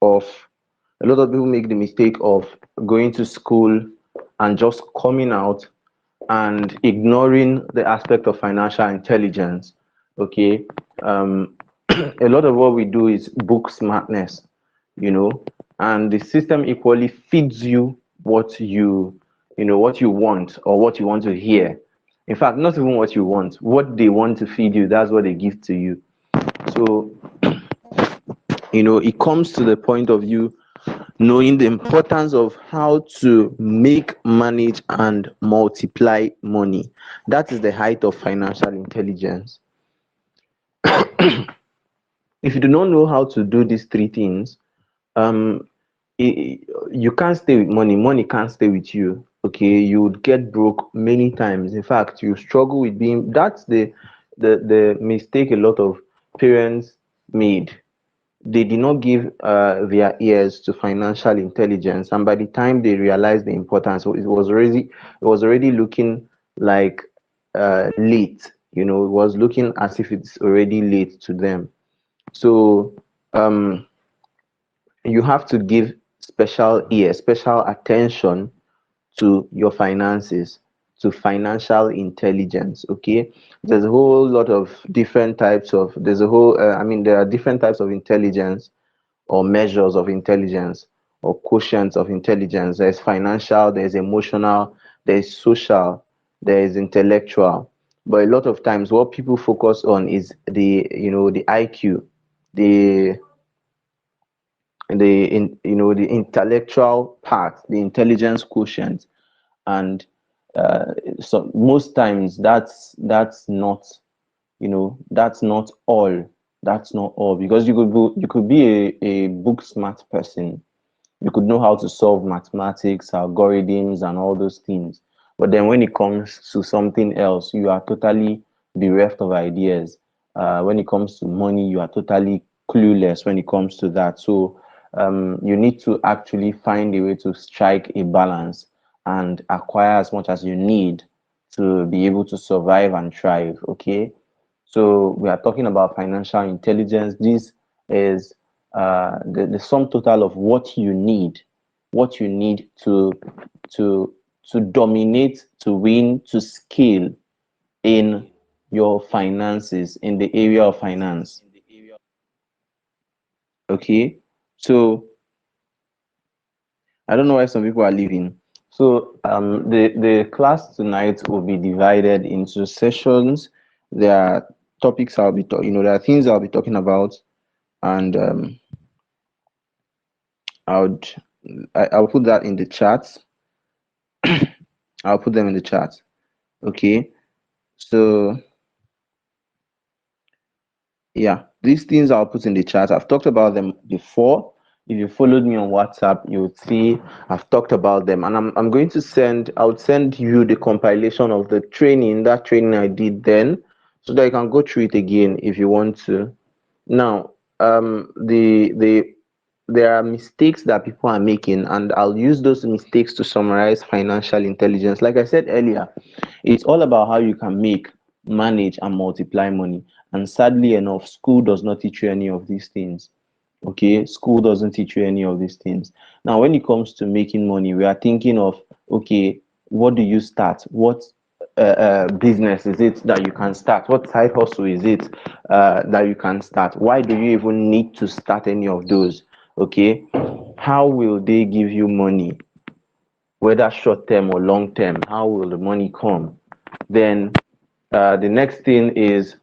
of a lot of people make the mistake of going to school and just coming out and ignoring the aspect of financial intelligence. Okay. um a lot of what we do is book smartness, you know, and the system equally feeds you what what you want or what you want to hear. In fact, not even what you want, what they want to feed you, that's what they give to you. So it comes to the point of you knowing the importance of how to make, manage, and multiply money. That is the height of financial intelligence. If you do not know how to do these three things, um, you can't stay with money. Money can't stay with you. Okay, you would get broke many times. In fact, you struggle with being. That's the mistake a lot of parents made. They did not give their ears to financial intelligence, and by the time they realized the importance, it was already looking like late. It was looking as if it's already late to them. So um you have to give special ear, special attention to your finances, to financial intelligence. Okay, there's a whole lot of different types of there's a whole I mean, there are different types of intelligence, or measures of intelligence, or quotients of intelligence. There's financial, there's emotional, there's social, there is intellectual. But a lot of times what people focus on is the IQ, the the intellectual part, the intelligence quotient. And so most times that's not all. That's not all, because you could be a book smart person. You could know how to solve mathematics, algorithms, and all those things. But then when it comes to something else, you are totally bereft of ideas. When it comes to money, you are totally clueless when it comes to that. So you need to actually find a way to strike a balance and acquire as much as you need to be able to survive and thrive. Okay. So we are talking about financial intelligence. This is the sum total of what you need to to dominate, to win, to scale in your finances, in the area of finance. Okay. So I don't know why some people are leaving. So the class tonight will be divided into sessions. There are topics I'll be talking, there are things I'll be talking about, and I would I'll put that in the chat. I'll put them in the chat. Okay. So yeah, these things I'll put in the chat. I've talked about them before. If you followed me on WhatsApp, you would see I've talked about them. And I'm going to I would send you the compilation of that training I did then, so that you can go through it again if you want to. Now, there are mistakes that people are making, and I'll use those mistakes to summarize financial intelligence. Like I said earlier, it's all about how you can make, manage, and multiply money. And sadly enough, school does not teach you any of these things. Okay, school doesn't teach you any of these things. Now, when it comes to making money, we are thinking of, okay, what do you start? What business is it that you can start? What side hustle is it that you can start? Why do you even need to start any of those? Okay, how will they give you money, whether short term or long term? How will the money come? Then the next thing is,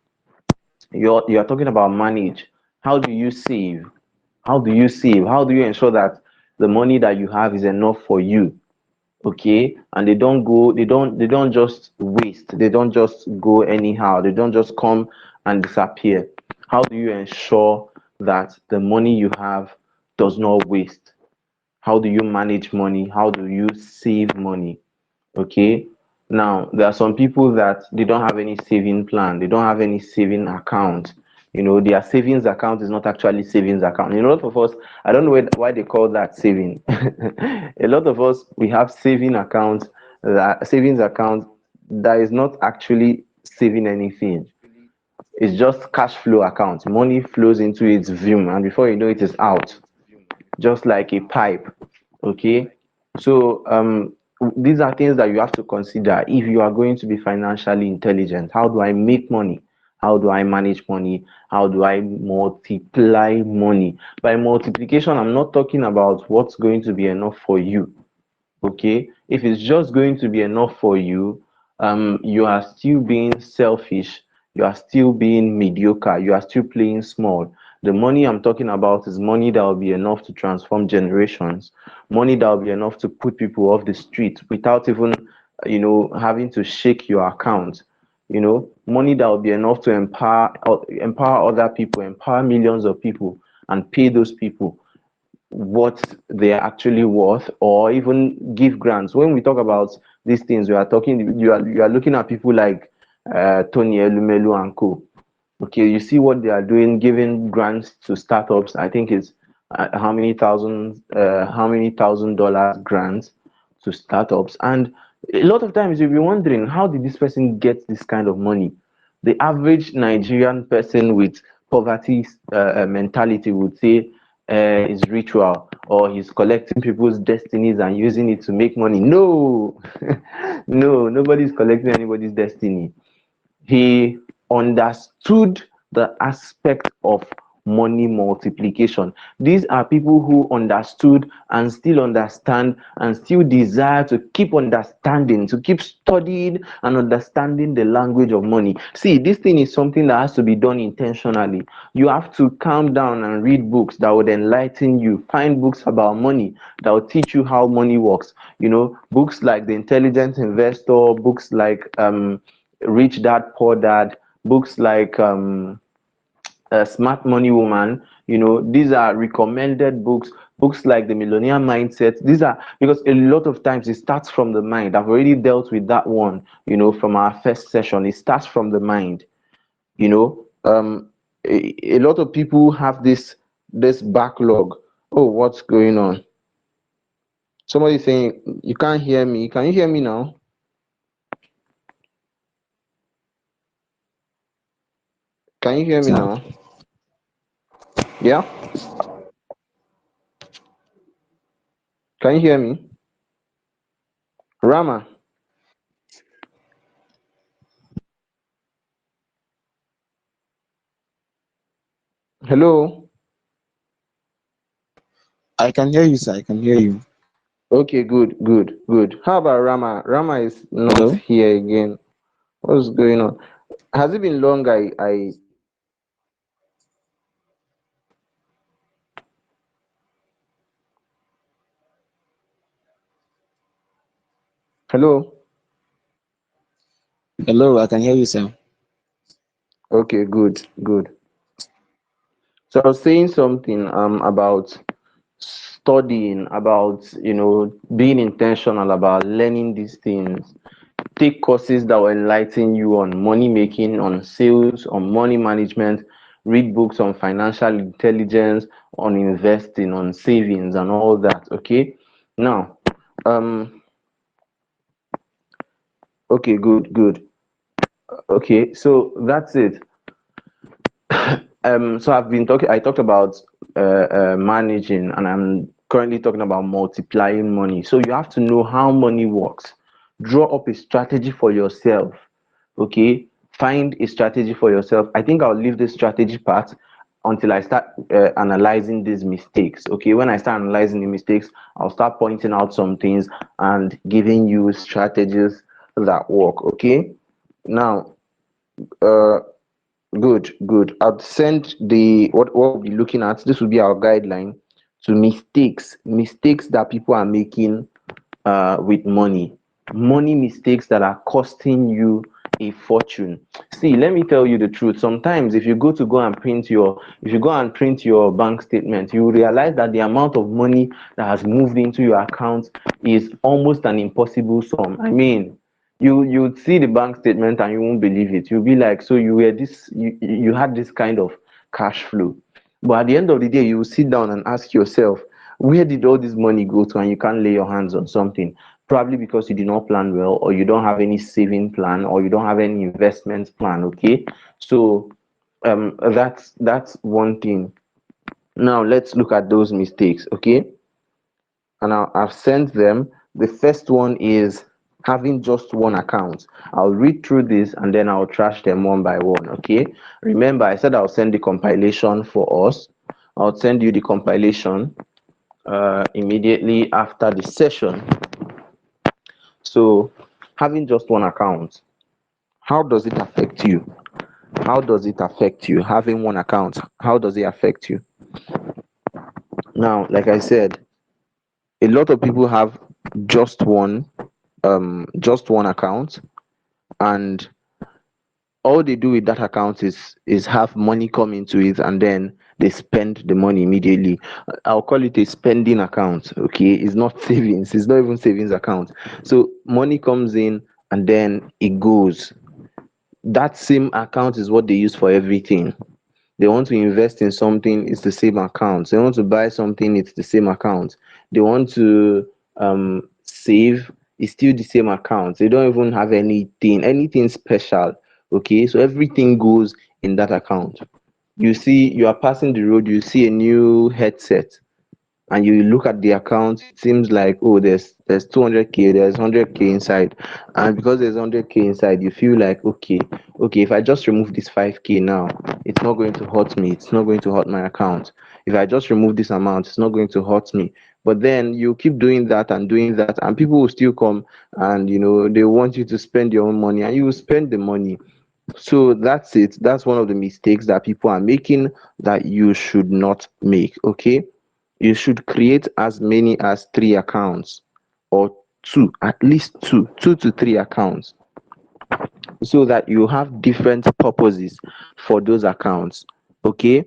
you're talking about manage. How do you save? How do you save? How do you ensure that the money that you have is enough for you? Okay, and they don't just waste. They don't just go anyhow. They don't just come and disappear. How do you ensure that the money you have does not waste? How do you manage money? How do you save money? Okay. Now, there are some people that they don't have any saving plan, they don't have any saving account. Their savings account is not actually savings account. A lot of us, I don't know why they call that saving. A lot of us, we have savings account that is not actually saving anything. It's just cash flow account. Money flows into its Vim, and before you know it is out. just like a pipe. Okay, so these are things that you have to consider if you are going to be financially intelligent. How do I make money? How do I manage money? How do I multiply money? By multiplication, I'm not talking about what's going to be enough for you. Okay, if it's just going to be enough for you, you are still being selfish, you are still being mediocre, you are still playing small. The money I'm talking about is money that will be enough to transform generations, money that will be enough to put people off the street without even having to shake your account. Money that will be enough to empower other people, empower millions of people, and pay those people what they are actually worth, or even give grants. When we talk about these things, you are looking at people like Tony Elumelu and Co. Okay, you see what they are doing, giving grants to startups. I think it's how many thousand dollars grants to startups. And a lot of times you'll be wondering, how did this person get this kind of money? The average Nigerian person with poverty mentality would say is ritual, or he's collecting people's destinies and using it to make money. No, no, nobody's collecting anybody's destiny. He understood the aspect of money multiplication. These are people who understood and still understand and still desire to keep understanding, to keep studying and understanding the language of money. See, this thing is something that has to be done intentionally. You have to calm down and read books that would enlighten you. Find books about money that will teach you how money works. Books like The Intelligent Investor, books like Rich Dad Poor Dad, books like Smart Money Woman. These are recommended books. Books like The Millionaire Mindset. These are, because a lot of times it starts from the mind. I've already dealt with that one. From our first session, it starts from the mind. A lot of people have this backlog. Oh, what's going on? Somebody saying you can't hear me. Can you hear me now? Can you hear me Sir. now? Yeah? Can you hear me? Rama. Hello. I can hear you, sir. I can hear you. Okay, good, good, good. How about Rama? Rama is not Hello? here again. What's going on? Has it been long? Hello. Hello, I can hear you, sir. Okay, good, good. So I was saying something about studying, about being intentional about learning these things. Take courses that will enlighten you on money making, on sales, on money management. Read books on financial intelligence, on investing, on savings, and all that. Okay. Now, um, okay, good, good. Okay, so that's it. So I talked about managing, and I'm currently talking about multiplying money. So you have to know how money works. Draw up a strategy for yourself. Okay, find a strategy for yourself. I think I'll leave the strategy part until I start analyzing these mistakes. Okay, when I start analyzing the mistakes, I'll start pointing out some things and giving you strategies that work. Okay, now uh good, good. I'll send what we'll be looking at. This will be our guideline to mistakes that people are making with money. Money mistakes that are costing you a fortune. See, let me tell you the truth. Sometimes if you go and print your bank statement, you will realize that the amount of money that has moved into your account is almost an impossible sum. I mean, you would see the bank statement and you won't believe it. You'll be like, so you had this kind of cash flow. But at the end of the day, you will sit down and ask yourself, where did all this money go to? And you can't lay your hands on something. Probably because you did not plan well, or you don't have any saving plan, or you don't have any investment plan. Okay. So that's one thing. Now let's look at those mistakes, okay? And I've sent them. The first one is having just one account. I'll read through this and then I'll trash them one by one, okay? Remember, I said I'll send the compilation for us. I'll send you the compilation immediately after the session. So, having just one account, how does it affect you? How does it affect you? Having one account, how does it affect you? Now, like I said, a lot of people have just one just one account, and all they do with that account is have money come into it and then they spend the money immediately. I'll call it a spending account, okay? It's not savings, it's not even savings account. So money comes in and then it goes. That same account is what they use for everything. They want to invest in something, it's the same account. They want to buy something, it's the same account. They want to save, it's still the same account. They don't even have anything special. Okay, so everything goes in that account. You see, you are passing the road, you see a new headset, and you look at the account, it seems like, oh, there's 200k, there's 100k inside, and because there's 100k inside, you feel like, okay, if I just remove this 5k now, it's not going to hurt me, it's not going to hurt my account. If I just remove this amount, it's not going to hurt me. But then you keep doing that, and people will still come, and they want you to spend your own money, and you will spend the money. So that's it. That's one of the mistakes that people are making, that you should not make. Okay, you should create as many as three accounts, or two, at least two to three accounts, so that you have different purposes for those accounts. Okay,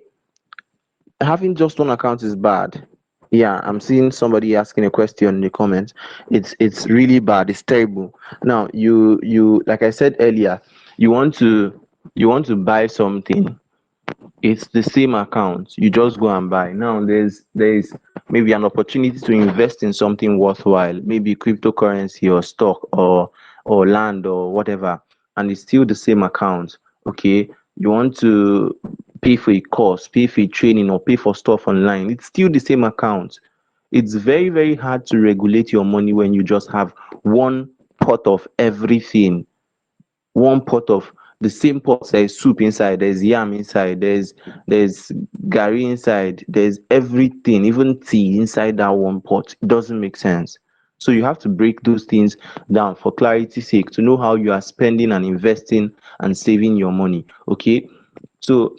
having just one account is bad. Yeah, I'm seeing somebody asking a question in the comments. It's really bad, it's terrible. Now, you like I said earlier, you want to buy something, it's the same account, you just go and buy. Now there's maybe an opportunity to invest in something worthwhile, maybe cryptocurrency or stock, or land or whatever, and it's still the same account. Okay, you want to pay for a course, pay for a training, or pay for stuff online, it's still the same account. It's very, very hard to regulate your money when you just have one pot of everything, one pot of the same pot. There's soup inside, there's yam inside, there's gari inside, there's everything, even tea inside that one pot. It doesn't make sense. So you have to break those things down for clarity's sake, to know how you are spending and investing and saving your money. Okay, so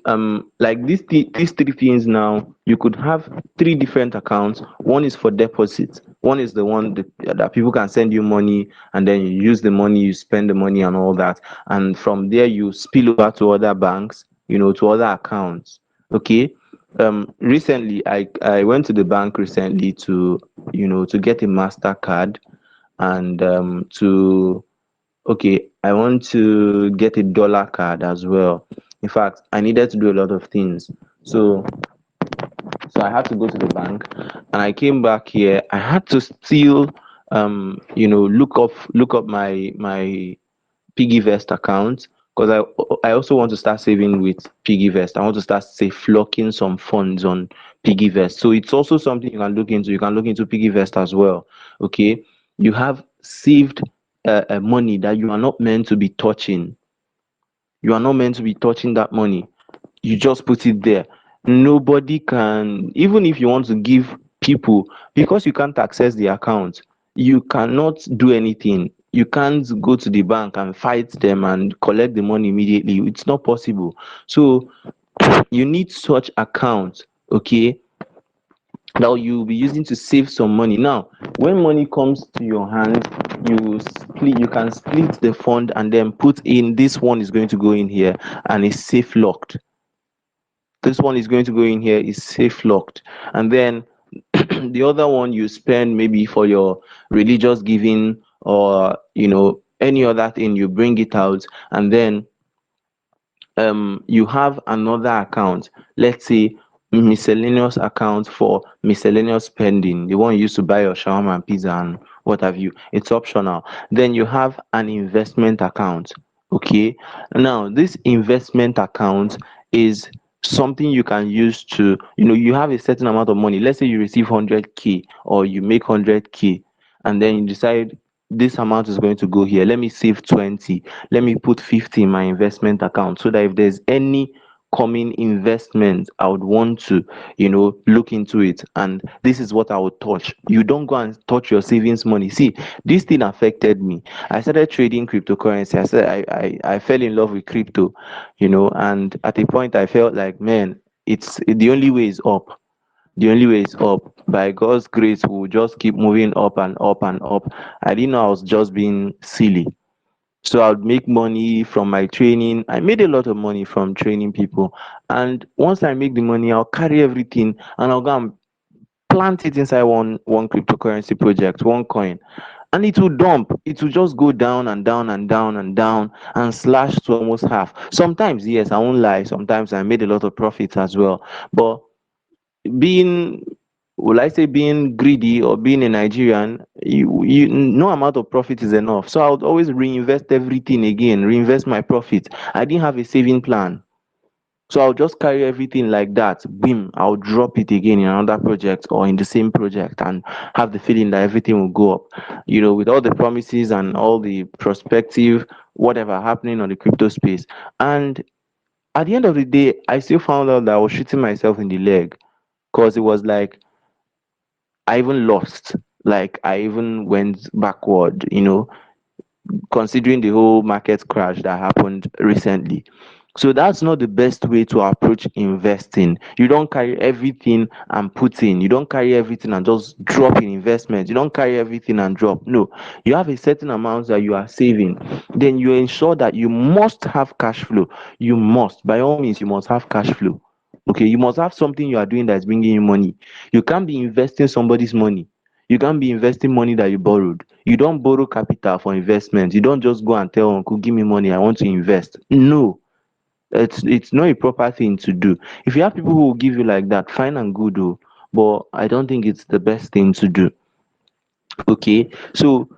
like these three things, now you could have three different accounts. One is for deposits. One is the one that people can send you money, and then you use the money, you spend the money and all that. And from there you spill over to other banks, to other accounts. Okay. Recently I went to the bank recently to to get a MasterCard, and to okay, I want to get a dollar card as well. In fact, I needed to do a lot of things. So I had to go to the bank, and I came back here. I had to still look up my PiggyVest account, because I also want to start saving with PiggyVest. I want to start, say, flocking some funds on PiggyVest. So it's also something you can look into. You can look into PiggyVest as well. Okay, you have saved money that you are not meant to be touching. You are not meant to be touching that money. You just put it there. Nobody can, even if you want to give people, because you can't access the account, you cannot do anything. You can't go to the bank and fight them and collect the money immediately. It's not possible. So you need such account, okay, that you'll be using to save some money. Now, when money comes to your hand, you can split the fund and then put in, this one is going to go in here and it's safe locked. This one is going to go in here, is safe locked. And then the other one you spend maybe for your religious giving, or any other thing, you bring it out. And then you have another account, let's say miscellaneous account, for miscellaneous spending, the one you used to buy your shawarma and pizza and what have you. It's optional. Then you have an investment account. Okay, now this investment account is something you can use to, you have a certain amount of money. Let's say you receive 100K or you make 100K, and then you decide this amount is going to go here. Let me save 20. Let me put 50 in my investment account so that if there's any coming investment, I would want to, look into it. And this is what I would touch. You don't go and touch your savings money. See, this thing affected me. I started trading cryptocurrency. I fell in love with crypto, and at a point I felt like, man, it's the only way is up. The only way is up. By God's grace, we'll just keep moving up and up and up. I didn't know I was just being silly. So I would make money from my training. I made a lot of money from training people. And once I make the money, I'll carry everything and I'll go and plant it inside one cryptocurrency project, one coin. And it will dump. It will just go down and down and down and down and slash to almost half. Sometimes, yes, I won't lie. Sometimes I made a lot of profits as well. But being, will I say, being greedy or being a Nigerian, no amount of profit is enough. So I would always reinvest everything again, reinvest my profit. I didn't have a saving plan. So I'll just carry everything like that. Boom, I'll drop it again in another project or in the same project and have the feeling that everything will go up. With all the promises and all the prospective, whatever happening on the crypto space. And at the end of the day, I still found out that I was shooting myself in the leg because it was like I even lost. Like I even went backward, considering the whole market crash that happened recently. So that's not the best way to approach investing. You don't carry everything and put in. You don't carry everything and just drop in investment. You don't carry everything and drop. No, you have a certain amount that you are saving. Then you ensure that you must have cash flow. You must, by all means, you must have cash flow. Okay, you must have something you are doing that's bringing you money. You can't be investing somebody's money. You can't be investing money that you borrowed. You don't borrow capital for investment. You don't just go and tell uncle, give me money, I want to invest. No, it's not a proper thing to do. If you have people who will give you like that, fine and good, oh, but I don't think it's the best thing to do. Okay, so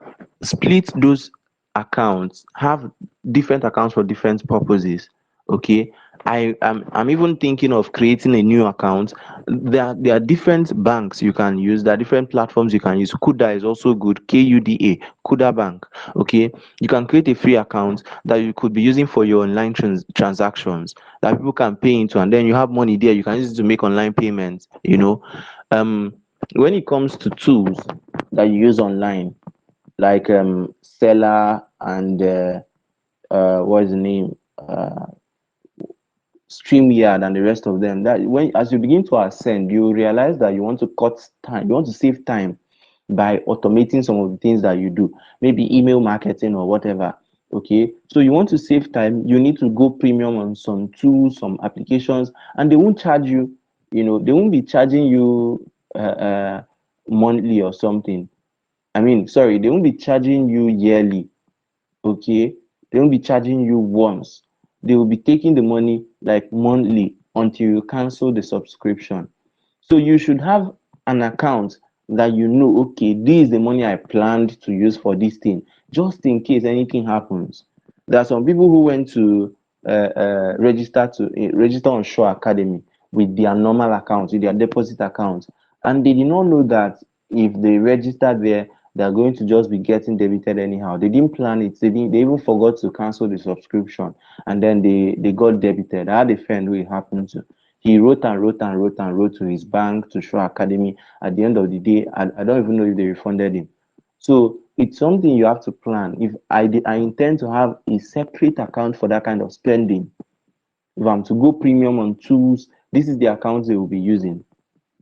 split those accounts, have different accounts for different purposes. Okay, I'm even thinking of creating a new account. There are different banks you can use. There are different platforms you can use. Kuda is also good. KUDA, Kuda Bank. Okay, you can create a free account that you could be using for your online transactions that people can pay into, and then you have money there. You can use it to make online payments. Um, when it comes to tools that you use online, like Seller and what is the name? StreamYard and the rest of them. That when as you begin to ascend, you realize that you want to cut time, you want to save time by automating some of the things that you do, maybe email marketing or whatever. Okay, so you want to save time, you need to go premium on some tools, some applications, and they won't charge you, they won't be charging you monthly or something. I mean, sorry, they won't be charging you yearly. Okay, they won't be charging you once. They will be taking the money like monthly until you cancel the subscription. So you should have an account that okay, this is the money I planned to use for this thing, just in case anything happens. There are some people who went to register on Show Academy with their normal account, with their deposit account, and they did not know that if they register there, they are going to just be getting debited anyhow. They didn't plan it. They even forgot to cancel the subscription, and then they got debited. I had a friend who it happened to. He wrote and wrote and wrote and wrote to his bank, to Show Academy. At the end of the day, I don't even know if they refunded him. So it's something you have to plan. If I intend to have a separate account for that kind of spending. If I'm to go premium on tools, this is the account they will be using.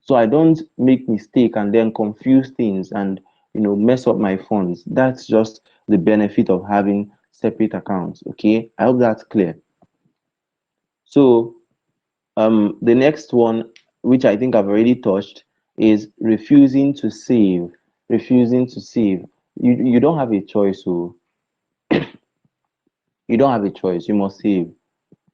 So I don't make mistake and then confuse things and mess up my funds. That's just the benefit of having separate accounts. Okay, I hope that's clear. So the next one, which I think I've already touched, is refusing to save. Refusing to save. You don't have a choice. So you don't have a choice. You must save.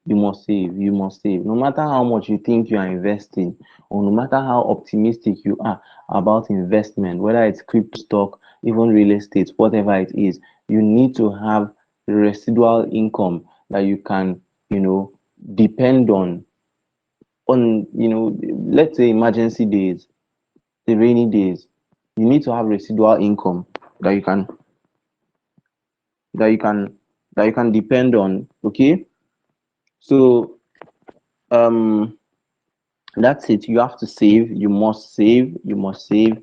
You must save. You must save. No matter how much you think you are investing, or no matter how optimistic you are about investment, whether it's crypto stock, even real estate, whatever it is, you need to have residual income that you can, depend on on, let's say emergency days, the rainy days, you need to have residual income that you can that you can that you can depend on. Okay, so um that's it. You have to save. You must save. You must save.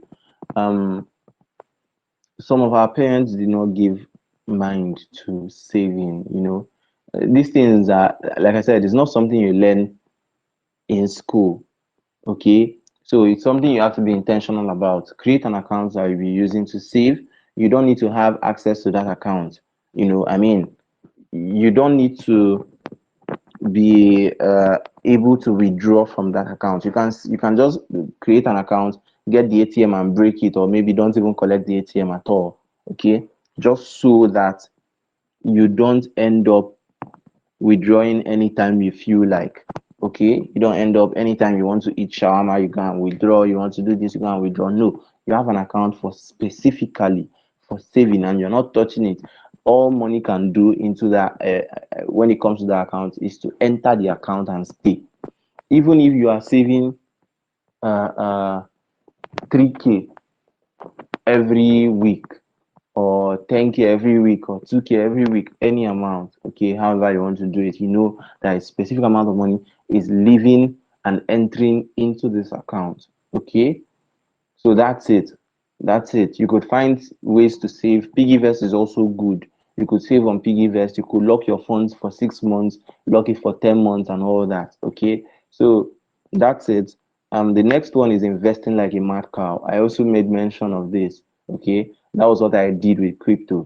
um some of our parents did not give mind to saving. These things are, like I said, it's not something you learn in school. Okay, so it's something you have to be intentional about. Create an account that you'll be using to save. You don't need to have access to that account. I mean, you don't need to be able to withdraw from that account. You can just create an account, get the ATM and break it, or maybe don't even collect the ATM at all. Okay, just so that you don't end up withdrawing anytime you feel like. Okay, you don't end up anytime you want to eat shawarma, you can withdraw. You want to do this, you can withdraw. No, you have an account for specifically for saving, and you're not touching it. All money can do into that, when it comes to that account, is to enter the account and stay. Even if you are saving uh, uh 3K every week, or 10K every week, or 2K every week, any amount, okay, however you want to do it, that a specific amount of money is leaving and entering into this account. Okay, so that's it. That's it. You could find ways to save. Piggyvest is also good. You could save on Piggyvest. You could lock your funds for 6 months, lock it for 10 months, and all that. Okay, so that's it. The next one is investing like a mad cow. I also made mention of this. Okay, that was what I did with crypto.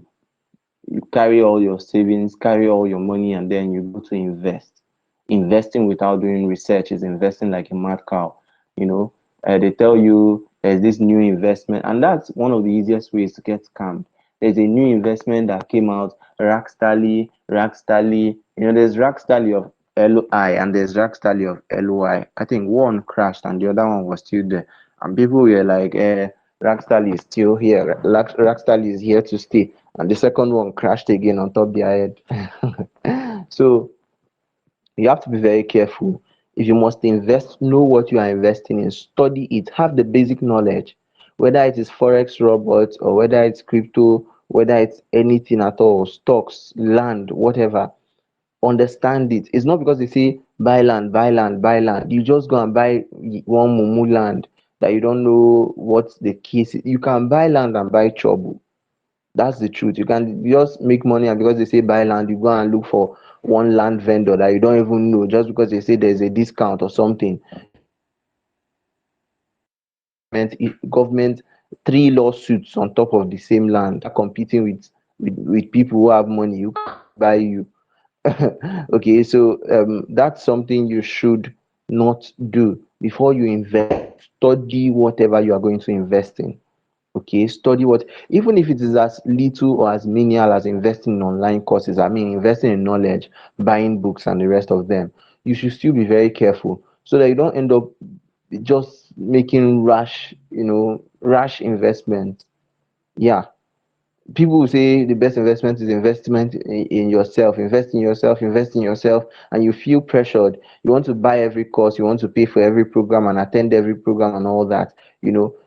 You carry all your savings, carry all your money, and then you go to invest. Investing without doing research is investing like a mad cow. You know, they tell you there's this new investment, and that's one of the easiest ways to get scammed. There's a new investment that came out, Rackstally. There's Rackstally of LI and there's Rackstally of LY. I think one crashed and the other one was still there, and people were like, Rackstally is still here. Rackstally is here to stay, and the second one crashed again on top their head. So you have to be very careful. If you must invest, know what you are investing in, study it, have the basic knowledge, whether it is forex robots or whether it's crypto, whether it's anything at all, stocks, land, whatever. Understand it. It's not because they say buy land, buy land, buy land. You just go and buy one mumu land that you don't know what's the case. You can buy land and buy trouble. That's the truth. You can just make money, and because they say buy land, you go and look for one land vendor that you don't even know just because they say there's a discount or something. Government, three lawsuits on top of the same land, competing with people who have money who can buy you. Okay, so that's something you should not do before you invest. Study whatever you are going to invest in. Okay, study what, even if it is as little or as menial as investing in online courses. I mean, investing in knowledge, buying books, and the rest of them. You should still be very careful so that you don't end up just making rash investment. Yeah, people will say the best investment is investment in yourself. Invest in yourself, invest in yourself, and you feel pressured. You want to buy every course, you want to pay for every program and attend every program and all that.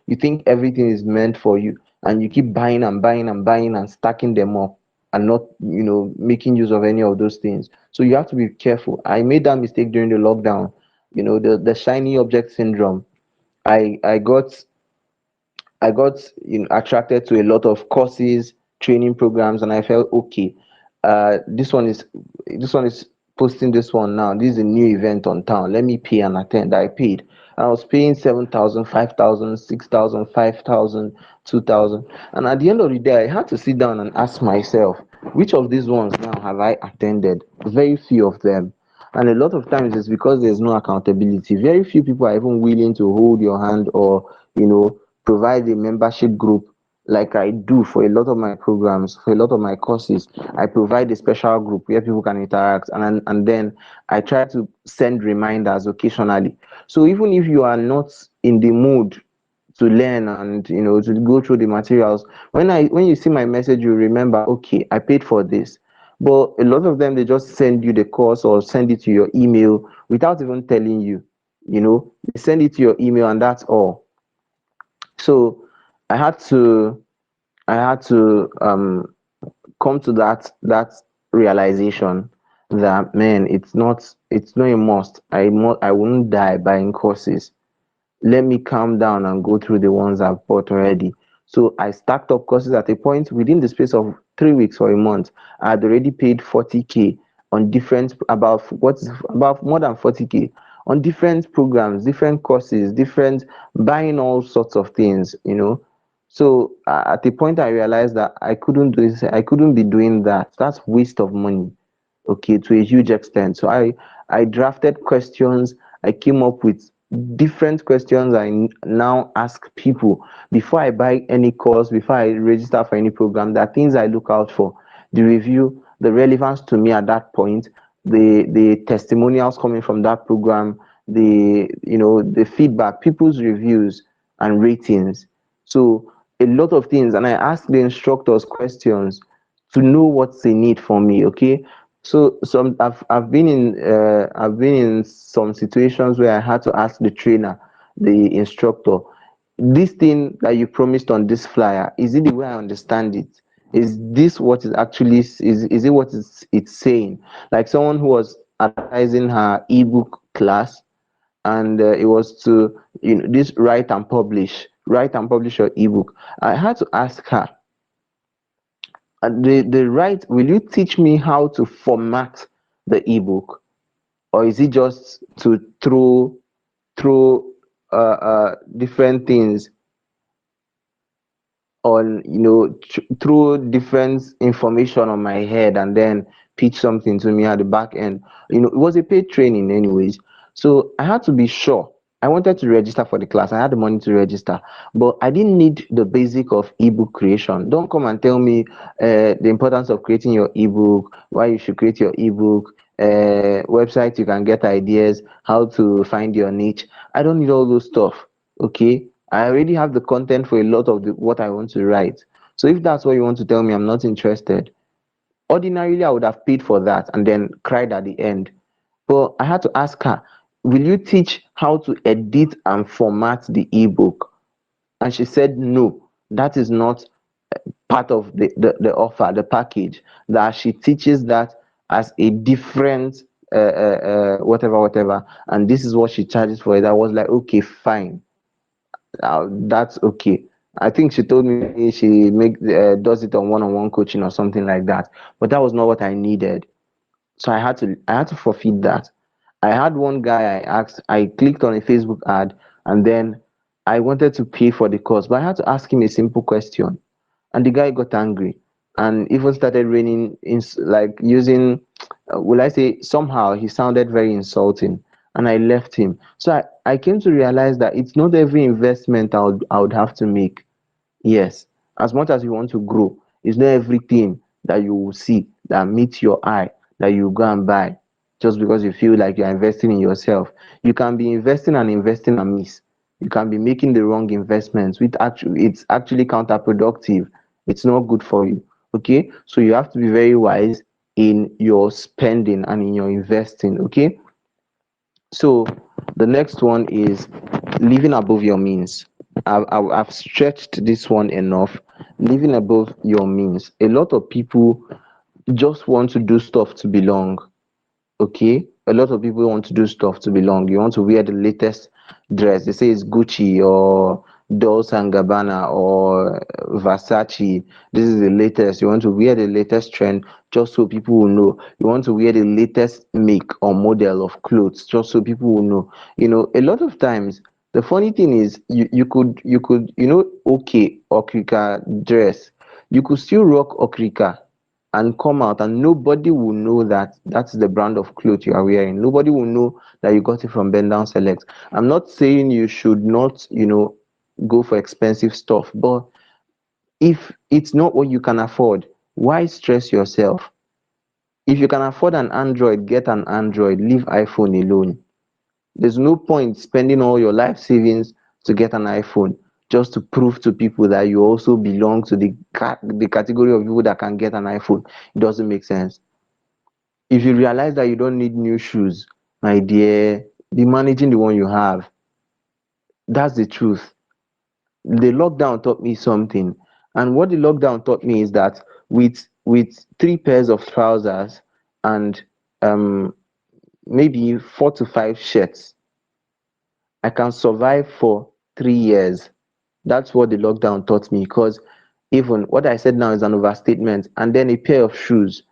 You think everything is meant for you, and you keep buying and buying and buying and stacking them up, and not making use of any of those things. So you have to be careful. I made that mistake during the lockdown. The shiny object syndrome. I got attracted to a lot of courses, training programs, and I felt okay. This one is posting this one now. This is a new event on town. Let me pay and attend. I paid. I was paying 7,000, 5,000, 6,000, 5,000, 2,000, and at the end of the day, I had to sit down and ask myself, which of these ones now have I attended? Very few of them. And a lot of times it's because there's no accountability. Very few people are even willing to hold your hand, or provide a membership group like I do for a lot of my programs, for a lot of my courses. I provide a special group where people can interact, and then I try to send reminders occasionally. So even if you are not in the mood to learn and to go through the materials, when you see my message, you remember, okay, I paid for this. But a lot of them, they just send you the course or send it to your email without even telling you. They send it to your email and that's all. So I had to come to that realization that, man, it's not a must. I won't die buying courses. Let me calm down and go through the ones I've bought already. So I stacked up courses at a point within the space of 3 weeks or a month. I had already paid 40K on different, about more than 40K on different programs, different courses, different, buying all sorts of things. So at the point I realized that I couldn't do this, I couldn't be doing that. That's waste of money, okay, to a huge extent. So I drafted questions. I came up with different questions now ask people before I buy any course, before I register for any program. There are things I look out for: the review, the relevance to me at that point, the testimonials coming from that program, the feedback, people's reviews and ratings. So a lot of things, and I ask the instructors questions to know what they need from me. Okay, so I've been in some situations where I had to ask the trainer, the instructor, this thing that you promised on this flyer, is it the way I understand it? Is this what is actually is it what it's saying? Like someone who was advertising her ebook class, and it was to this write and publish your ebook. I had to ask her, the right, will you teach me how to format the ebook, or is it just to throw different things on, through different information on my head and then pitch something to me at the back end? It was a paid training anyways. So I had to be sure. I wanted to register for the class. I had the money to register, but I didn't need the basic of ebook creation. Don't come and tell me the importance of creating your ebook, why you should create your ebook, website you can get ideas, how to find your niche. I don't need all those stuff. Okay, I already have the content for a lot of what I want to write. So if that's what you want to tell me, I'm not interested. Ordinarily, I would have paid for that and then cried at the end. But I had to ask her, will you teach how to edit and format the ebook? And she said, no, that is not part of the offer, the package, that she teaches that as a different whatever, whatever. And this is what she charges for it. I was like, okay, fine, that's okay. I think she told me she does it on one-on-one coaching or something like that. But that was not what I needed. So I had to forfeit that. I had one guy I asked, I clicked on a Facebook ad, and then I wanted to pay for the course, but I had to ask him a simple question. And the guy got angry and even started raining in, like using, will I say, somehow he sounded very insulting, and I left him. So I came to realize that it's not every investment I would have to make. Yes, as much as you want to grow, it's not everything that you will see that meets your eye that you go and buy just because you feel like you're investing in yourself. You can be investing and miss. You can be making the wrong investments, which actually it's actually counterproductive. It's not good for you. Okay, so you have to be very wise in your spending and in your investing. Okay, so the next one is living above your means. I've stretched this one enough. Living above your means. A lot of people just want to do stuff to belong. Okay, a lot of people want to do stuff to belong. You want to wear the latest dress. They say it's Gucci or Dolce and Gabbana or Versace. This is the latest. You want to wear the latest trend just so people will know. You want to wear the latest make or model of clothes just so people will know. A lot of times the funny thing is you could okay, okrika dress. You could still rock okrika and come out, and nobody will know that that's the brand of clothes you are wearing. Nobody will know that you got it from Bend Down Select. I'm not saying you should not, go for expensive stuff, but if it's not what you can afford, why stress yourself? If you can afford an Android, get an Android. Leave iPhone alone. There's no point spending all your life savings to get an iPhone just to prove to people that you also belong to the category of people that can get an iPhone. It doesn't make sense. If you realize that you don't need new shoes, my dear, be managing the one you have. That's the truth. The lockdown taught me something, and what the lockdown taught me is that with three pairs of trousers and um maybe 4 to 5 shirts, I can survive for 3 years. That's what the lockdown taught me, because even what I said now is an overstatement. And then a pair of shoes.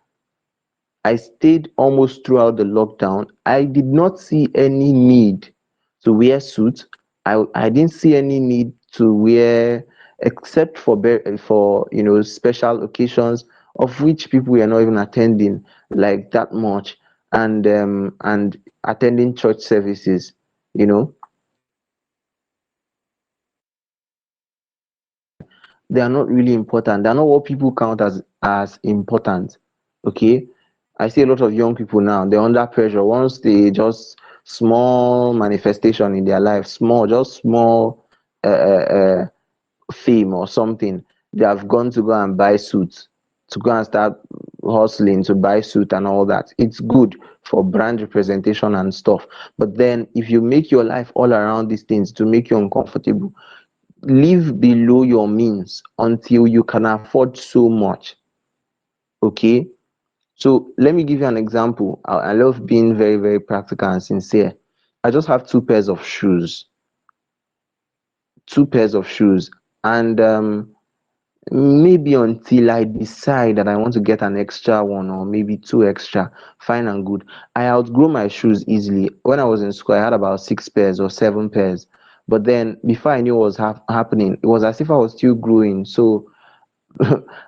I stayed almost throughout the lockdown. I did not see any need to wear suits. I didn't see any need to wear, except for for special occasions, of which people were not even attending like that much, and attending church services. You know, they are not really important. They are not what people count as important. Okay, I see a lot of young people now. They're under pressure. Once they just small manifestation in their life, small, just small fame or something, they have gone to go and buy suits, to go and start hustling to buy suit and all that. It's good for brand representation and stuff. But then if you make your life all around these things to make you uncomfortable, live below your means until you can afford so much. Okay, so let me give you an example. I love being very, very practical and sincere. I just have two pairs of shoes, and maybe until I decide that I want to get an extra one or maybe two extra, fine and good. I outgrow my shoes easily. When I was in school, I had about 6 pairs or 7 pairs. But then before I knew what was happening, it was as if I was still growing. So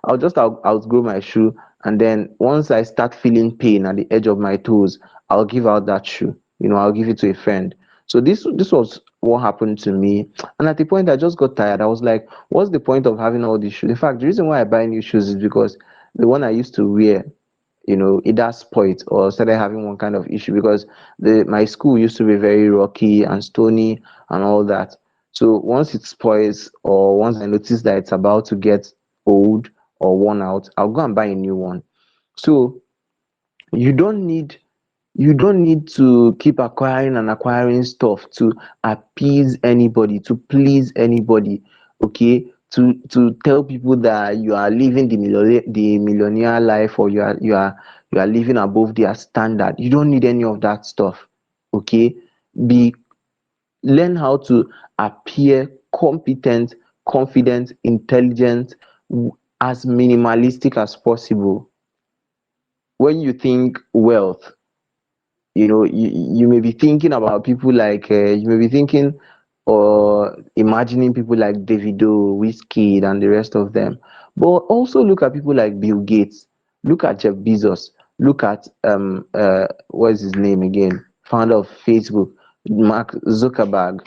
I'll just outgrow my shoe, and then once I start feeling pain at the edge of my toes, I'll give out that shoe. I'll give it to a friend. So this was what happened to me, and at the point I just got tired. I was like, "What's the point of having all these shoes?" In fact, the reason why I buy new shoes is because the one I used to wear, either spoiled or started having one kind of issue, because the my school used to be very rocky and stony and all that. So once it spoils, or once I notice that it's about to get old or worn out, I'll go and buy a new one. So you don't need you don't need to keep acquiring and acquiring stuff to appease anybody, to please anybody. Okay, to tell people that you are living the millionaire life, or you are living above their standard. You don't need any of that stuff. Okay, be learn how to appear competent, confident, intelligent, as minimalistic as possible. When you think wealth, you may be thinking about people like, you may be thinking or imagining people like Davido, Whiskey, and the rest of them. But also look at people like Bill Gates, look at Jeff Bezos, look at what is his name again, founder of Facebook, Mark Zuckerberg.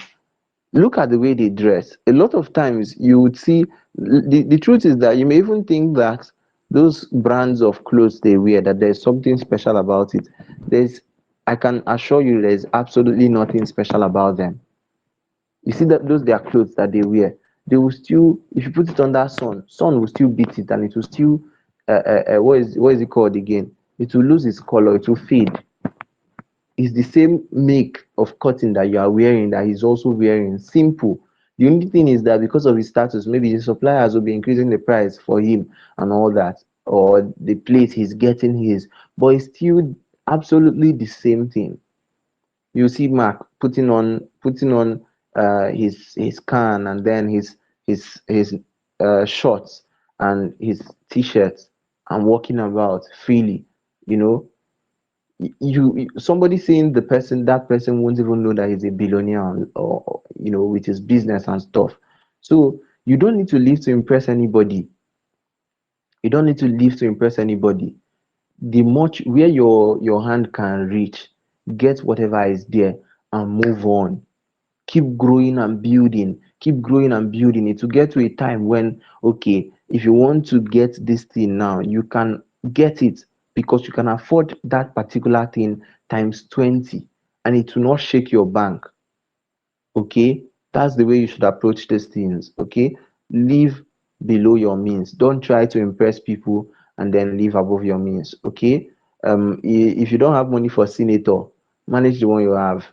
Look at the way they dress. A lot of times you would see, the truth is that you may even think that those brands of clothes they wear, that there's something special about it. There's I can assure you there's absolutely nothing special about them. You see that those their clothes that they wear, they will still, if you put it under sun will still beat it, and it will still what is it called again? It will lose its color, it will fade. It's the same make of cotton that you are wearing that he's also wearing. Simple. The only thing is that because of his status, maybe the suppliers will be increasing the price for him and all that, or the place he's getting his, but it's still absolutely the same thing. You see Mark putting on his can, and then his shorts and his t-shirts, and walking about freely. You know, somebody seeing that person won't even know that he's a billionaire, or with his business and stuff. So you don't need to live to impress anybody. You don't need to live to impress anybody. The much where your hand can reach, get whatever is there and move on. Keep growing and building, keep growing and building. It will get to a time when, okay, if you want to get this thing now, you can get it, because you can afford that particular thing times 20, and it will not shake your bank. Okay, that's the way you should approach these things. Okay, live below your means. Don't try to impress people and then live above your means. Okay, if you don't have money for senator, manage the one you have.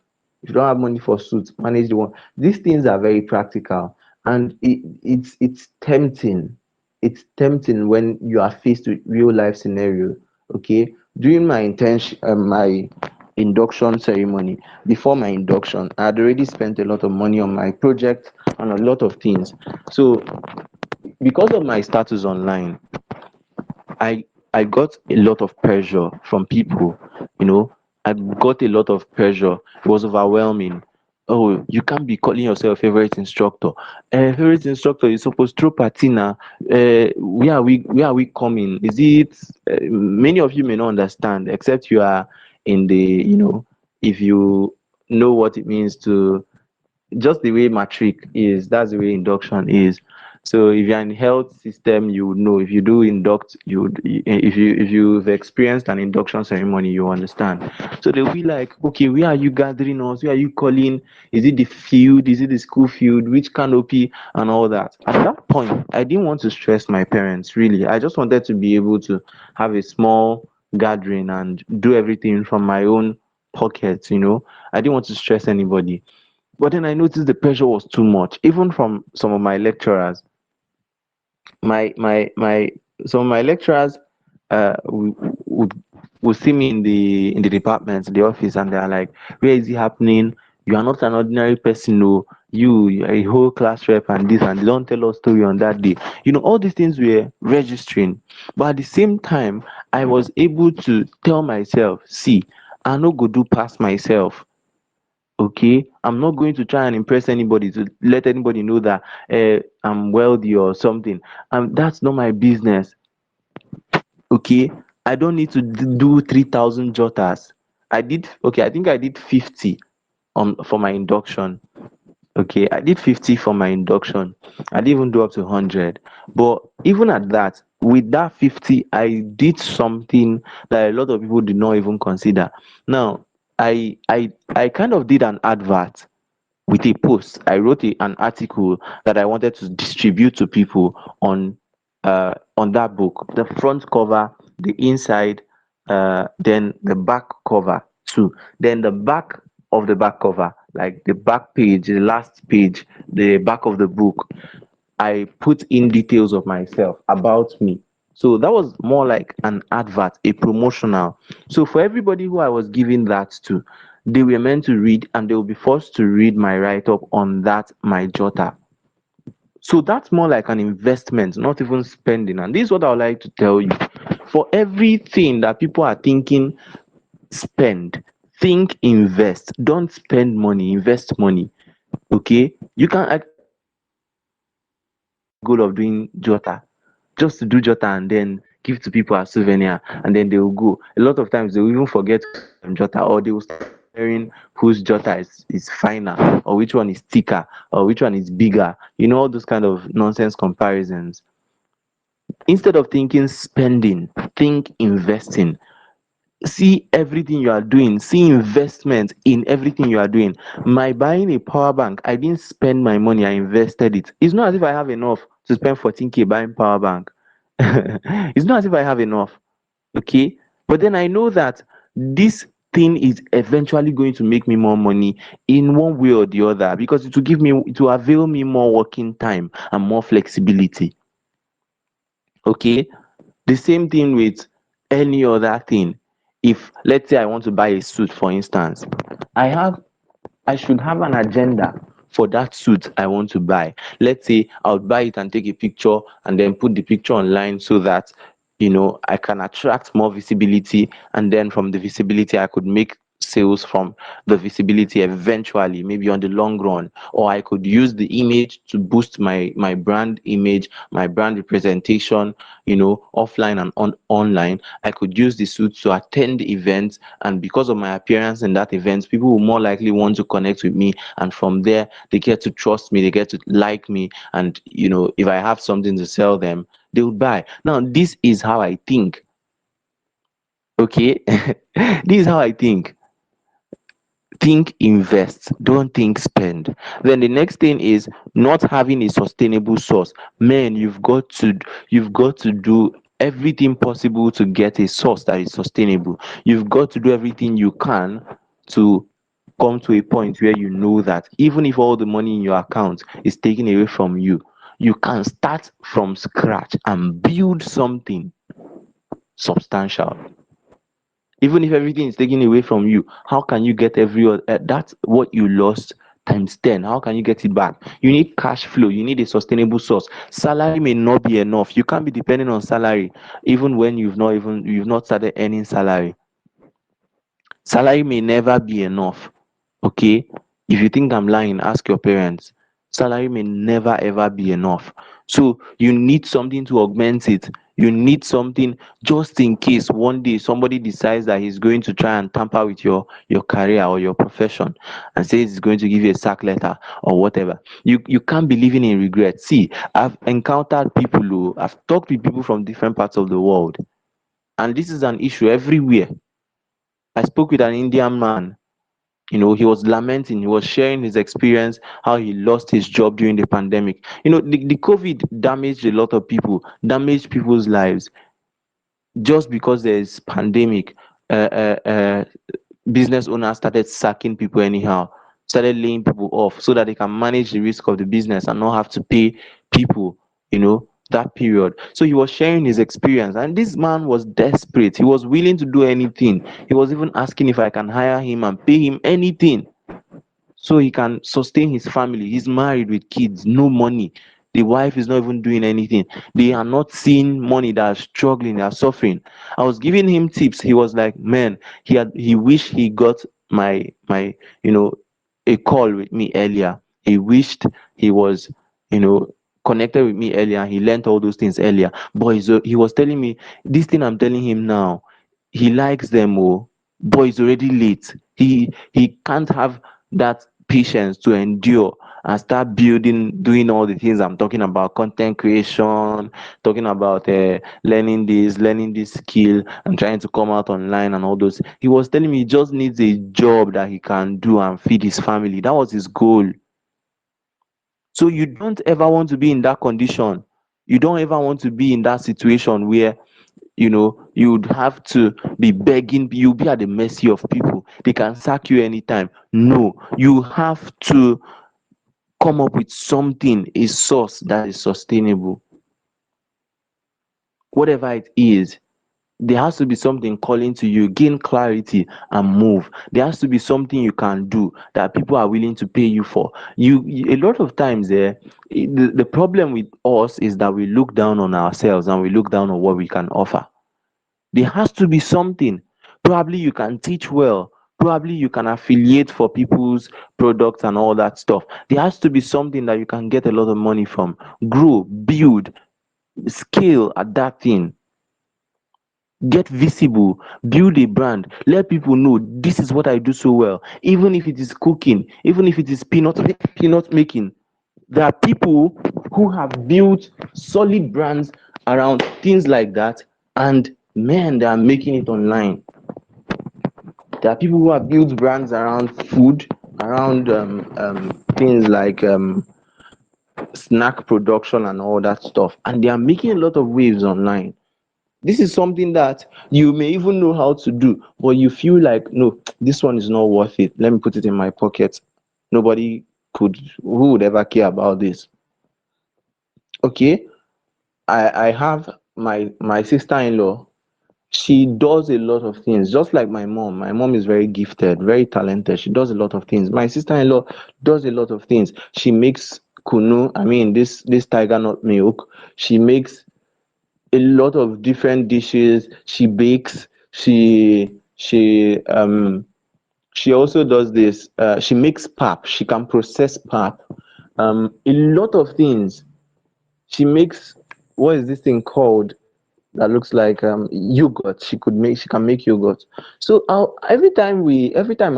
If you don't have money for suits, manage the one. These things are very practical, and it's tempting. It's tempting when you are faced with real life scenario. Okay, during my intention, my induction ceremony, before my induction, I had already spent a lot of money on my project and a lot of things. So because of my status online, I I got a lot of pressure from people, you know. I got a lot of pressure. It was overwhelming. Oh, you can't be calling yourself favorite instructor. Favorite instructor is supposed to throw patina. Where are we coming? Is it many of you may not understand, except you are in the, if you know what it means to, just the way matric is, that's the way induction is. So if you're in health system, you would know. If you do induct, if you've experienced an induction ceremony, you understand. So they'll be like, okay, where are you gathering us? Where are you calling? Is it the field? Is it the school field? Which canopy and all that? At that point, I didn't want to stress my parents, really. I just wanted to be able to have a small gathering and do everything from my own pocket. I didn't want to stress anybody. But then I noticed the pressure was too much, even from some of my lecturers. My Some of my lecturers would see me in the department, the office, and they're like, "Where is it happening? You are not an ordinary person, no. You are a whole class rep and this, and they don't tell us story on that day." All these things were registering, but at the same time, I was able to tell myself, "See, I no go do past myself." Okay, I'm not going to try and impress anybody to let anybody know that I'm wealthy or something. That's not my business. Okay, I don't need to do 3,000 jotters. I think I did 50 for my induction. Okay, I did 50 for my induction. I didn't even do up to 100. But even at that, with that 50, I did something that a lot of people did not even consider. Now, I kind of did an advert with a post. I wrote an article that I wanted to distribute to people on that book. The front cover, the inside, then the back cover too. Then the back of the back cover, like the back page, the last page, the back of the book. I put in details of myself about me. So that was more like an advert, a promotional. So for everybody who I was giving that to, they were meant to read and they will be forced to read my write up on that, my jotter. So that's more like an investment, not even spending. And this is what I would like to tell you. For everything that people are thinking, spend, think, invest. Don't spend money, invest money. Okay? You can goal of doing Jota, just to do Jota and then give to people as souvenir, and then they will go. A lot of times they will even forget Jota, or they will start comparing whose Jota is finer, or which one is thicker, or which one is bigger. All those kind of nonsense comparisons. Instead of thinking spending, think investing. See everything you are doing, see investment in everything you are doing. My buying a power bank, I didn't spend my money, I invested it. It's not as if I have enough to spend 14K buying power bank. It's not as if I have enough. Okay, but then I know that this thing is eventually going to make me more money in one way or the other, because it will avail me more working time and more flexibility. Okay, the same thing with any other thing. If let's say I want to buy a suit, for instance, I have I should have an agenda for that suit I want to buy. Let's say I'll buy it and take a picture and then put the picture online so that I can attract more visibility, and then from the visibility I could make sales from the visibility eventually, maybe on the long run. Or I could use the image to boost my brand image, my brand representation, offline and online. I could use the suit to attend events, and because of my appearance in that event, people will more likely want to connect with me, and from there they get to trust me, they get to like me, and if I have something to sell them, they would buy. Now this is how I think. Okay. This is how I think, invest, don't think spend. Then the next thing is not having a sustainable source. Man, you've got to do everything possible to get a source that is sustainable. You've got to do everything you can to come to a point where you know that even if all the money in your account is taken away from you, you can start from scratch and build something substantial. Even if everything is taken away from you, how can you get that's what you lost times 10? How can you get it back? You need cash flow, you need a sustainable source. Salary may not be enough. You can't be depending on salary even when you've not started earning salary. Salary may never be enough. Okay? If you think I'm lying, ask your parents. Salary may never ever be enough. So you need something to augment it. You need something just in case one day somebody decides that he's going to try and tamper with your career or your profession and says he's going to give you a sack letter or whatever. You can't be living in regret. See, I've encountered people who I've talked with people from different parts of the world, and this is an issue everywhere. I spoke with an Indian man. He was lamenting, he was sharing his experience, how he lost his job during the pandemic. The COVID damaged a lot of people, damaged people's lives. Just because there's pandemic, uh, uh, uh, business owners started sacking people anyhow, started laying people off so that they can manage the risk of the business and not have to pay people, that period. So he was sharing his experience, and this man was desperate. He was willing to do anything. He was even asking if I can hire him and pay him anything so he can sustain his family. He's married with kids, no money. The wife is not even doing anything. They are not seeing money. They are struggling. They are suffering. I was giving him tips. He was like, man, he wished he got my you know a call with me earlier. He wished he was you know connected with me earlier. He learned all those things earlier. But he was telling me this thing I'm telling him now. He likes them, oh, but it's already late. He can't have that patience to endure and start building, doing all the things I'm talking about: content creation, talking about learning this skill, and trying to come out online and all those. He was telling me he just needs a job that he can do and feed his family. That was his goal. So you don't ever want to be in that condition. You don't ever want to be in that situation where you would have to be begging. You'll be at the mercy of people. They can sack you anytime. No, you have to come up with something, a source that is sustainable. Whatever it is, there has to be something calling to you. Gain clarity and move. There has to be something you can do that people are willing to pay you for. A lot of times, the problem with us is that we look down on ourselves and we look down on what we can offer. There has to be something. Probably you can teach well. Probably you can affiliate for people's products and all that stuff. There has to be something that you can get a lot of money from. Grow, build, scale at that thing. Get visible, build a brand, let people know this is what I do so well. Even if it is cooking, even if it is peanut making, there are people who have built solid brands around things like that, and man, they are making it online. There are people who have built brands around food, around things like snack production and all that stuff, and they are making a lot of waves online. This is something that you may even know how to do, but you feel like, no, this one is not worth it. Let me put it in my pocket. Nobody who would ever care about this? Okay, I have my sister-in-law. She does a lot of things, just like my mom. My mom is very gifted, very talented. She does a lot of things. My sister-in-law does a lot of things. She makes kunu. I mean, this tiger nut milk. She makes a lot of different dishes. She bakes. She also does this. She makes pap. She can process pap. A lot of things. She makes, what is this thing called that looks like yogurt? She can make yogurt. So every time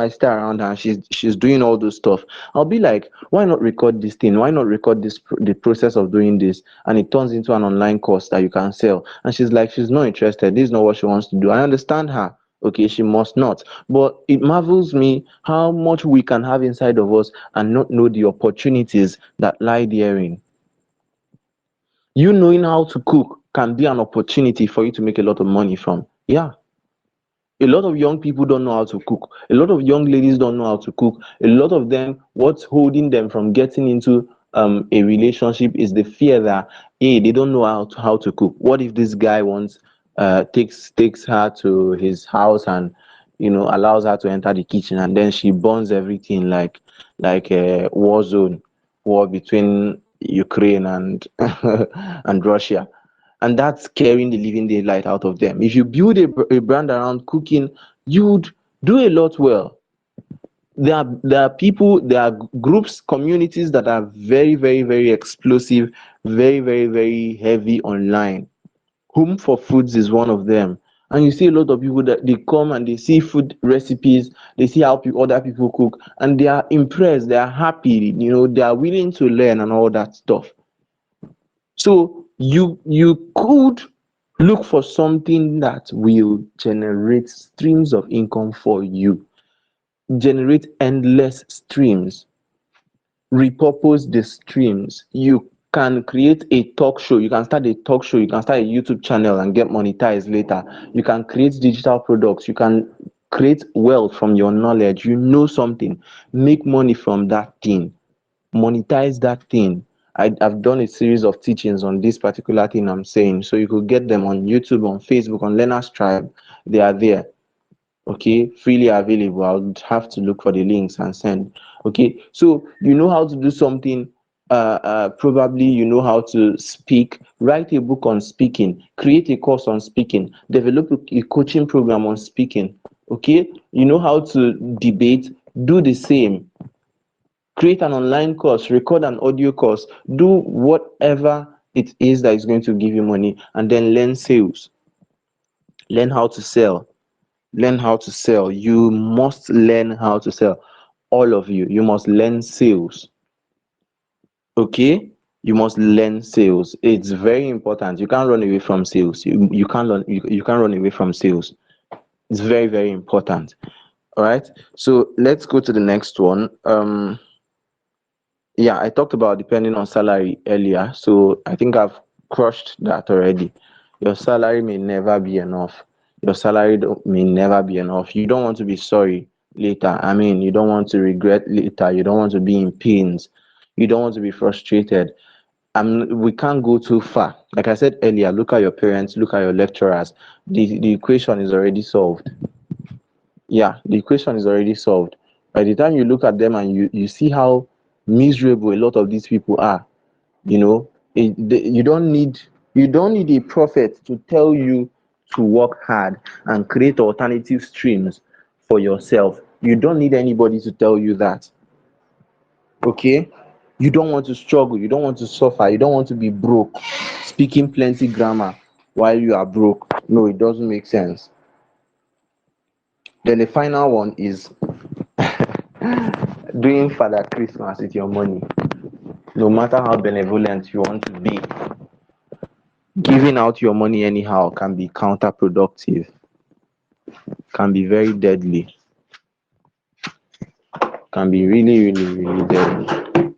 I stay around her, and she's doing all those stuff, I'll be like, why not record this thing? Why not record the process of doing this? And it turns into an online course that you can sell. And she's like, she's not interested. This is not what she wants to do. I understand her. Okay, she must not. But it marvels me how much we can have inside of us and not know the opportunities that lie therein. You knowing how to cook can be an opportunity for you to make a lot of money from. Yeah. A lot of young people don't know how to cook. A lot of young ladies don't know how to cook. A lot of them, what's holding them from getting into a relationship is the fear that, hey, they don't know how to cook. What if this guy wants takes her to his house and allows her to enter the kitchen, and then she burns everything like a war zone, war between Ukraine and and Russia, and that's scaring the living daylight out of them. If you build a brand around cooking, you'd do a lot well. There are people, there are groups, communities that are very, very, very explosive, very, very, very heavy online. Home for Foods is one of them. And you see a lot of people that they come and they see food recipes, they see how other people cook, and they are impressed, they are happy, they are willing to learn and all that stuff. So you could look for something that will generate streams of income for you, generate endless streams, repurpose the streams. You can create a talk show, you can start a talk show, you can start a YouTube channel and get monetized later. You can create digital products, you can create wealth from your knowledge. You know something, make money from that thing, monetize that thing. I've done a series of teachings on this particular thing I'm saying, so you could get them on YouTube, on Facebook, on Learner's Tribe. They are there, okay, freely available. I would have to look for the links and send. Okay, so you know how to do something. Probably you know how to speak. Write a book on speaking, create a course on speaking, develop a coaching program on speaking. Okay, you know how to debate, do the same. Create an online course, record an audio course, do whatever it is that is going to give you money, and then learn sales, learn how to sell. Learn how to sell. You must learn how to sell. All of you must learn sales. Okay, you must learn sales. It's very important. You can't run away from sales. You can't you can't run away from sales. It's very, very important. All right, so let's go to the next one. Yeah, I talked about depending on salary earlier, so I think I've crushed that already. Your salary may never be enough. Your salary may never be enough. You don't want to be sorry later. I mean, you don't want to regret later. You don't want to be in pains. You don't want to be frustrated. We can't go too far. Like I said earlier, look at your parents, look at your lecturers. The equation is already solved. Yeah, the equation is already solved. By the time you look at them and you see how miserable a lot of these people are, you don't need a prophet to tell you to work hard and create alternative streams for yourself. You don't need anybody to tell you that. Okay, you don't want to struggle, you don't want to suffer, you don't want to be broke, speaking plenty grammar while you are broke. No, it doesn't make sense. Then the final one is doing Father Christmas with your money. No matter how benevolent you want to be, giving out your money anyhow can be counterproductive, can be very deadly, can be really, really, really deadly.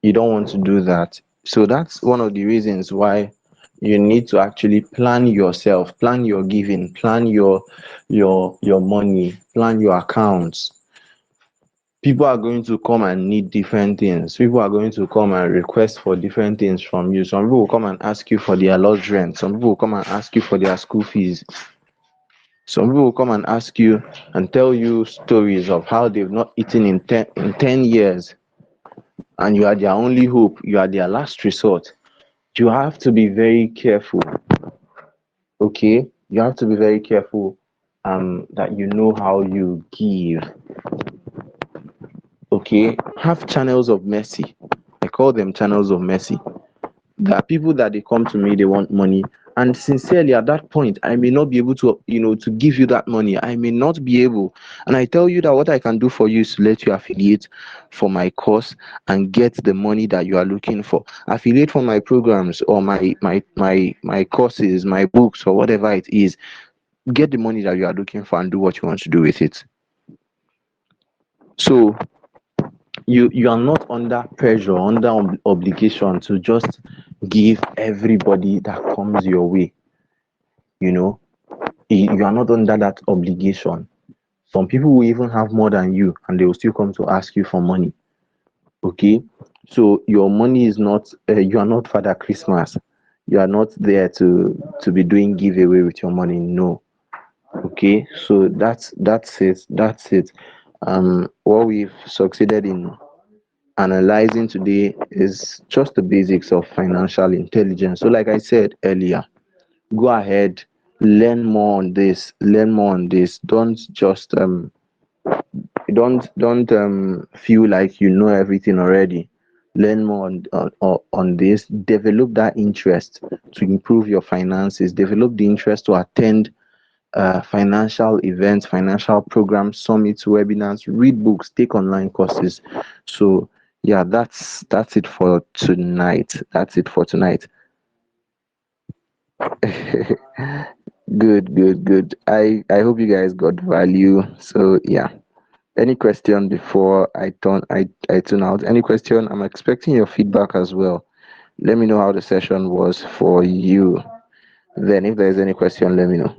You don't want to do that. So that's one of the reasons why you need to actually plan yourself, plan your giving, plan your money, plan your accounts. People are going to come and need different things. People are going to come and request for different things from you. Some people will come and ask you for their lodge rent. Some people will come and ask you for their school fees. Some people will come and ask you and tell you stories of how they've not eaten in 10 years, and you are their only hope. You are their last resort. You have to be very careful. Okay, you have to be very careful. That you know how you give. Okay, have channels of mercy. I call them channels of mercy. There are people that they come to me, they want money, and sincerely at that point I may not be able to give you that money. I may not be able, and I tell you that what I can do for you is to let you affiliate for my course and get the money that you are looking for. Affiliate for my programs or my courses, my books, or whatever it is. Get the money that you are looking for and do what you want to do with it. So you are not under pressure, under obligation to just give everybody that comes your way. you know You are not under that obligation. Some people will even have more than you and they will still come to ask you for money. Okay, so your money is not you are not Father Christmas. You are not there to be doing giveaway with your money. No. Okay, so that's it. What we've succeeded in analyzing today is just the basics of financial intelligence. So like I said earlier, go ahead, learn more on this. Don't feel like you know everything already. Learn more on this. Develop that interest to improve your finances. Develop the interest to attend financial events, financial programs, summits, webinars, read books, take online courses. So yeah, that's it for tonight. That's it for tonight. Good, good, good. I hope you guys got value. So yeah. Any question before I tune out? Any question? I'm expecting your feedback as well. Let me know how the session was for you. Then if there's any question, let me know.